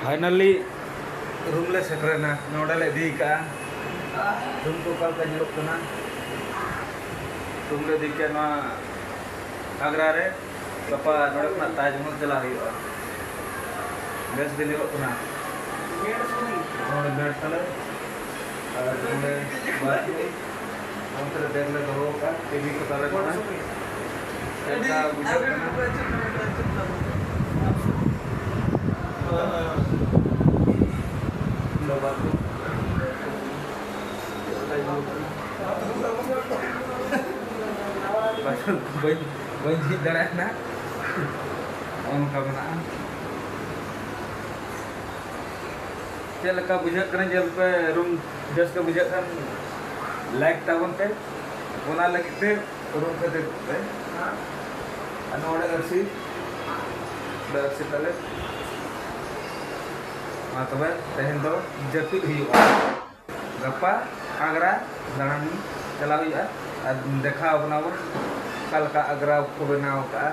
finally room ले सेटरना नोडे ले दी का रूम को कल का जरूरत करना रूम ले दी के ना आगरा रे गपा नोडे ना ताजमहल चला रही हो बेस दिन हो ना नोडे बेड तले और नोडे बात में हम तेरे देख ले दो का टीवी को तले ना क्या बुझा करना Banjir darah nak, orang kawan Cel ka bujak kan jel pe room just ka bujak kan like tahun pe, ona lagi pe room pe de pe, anu order kersi, kersi tale, matwe tehen do jatuh hiu, gapa agra jangan चलावी देखा बनाओ कल का अगर आपको बनाओ का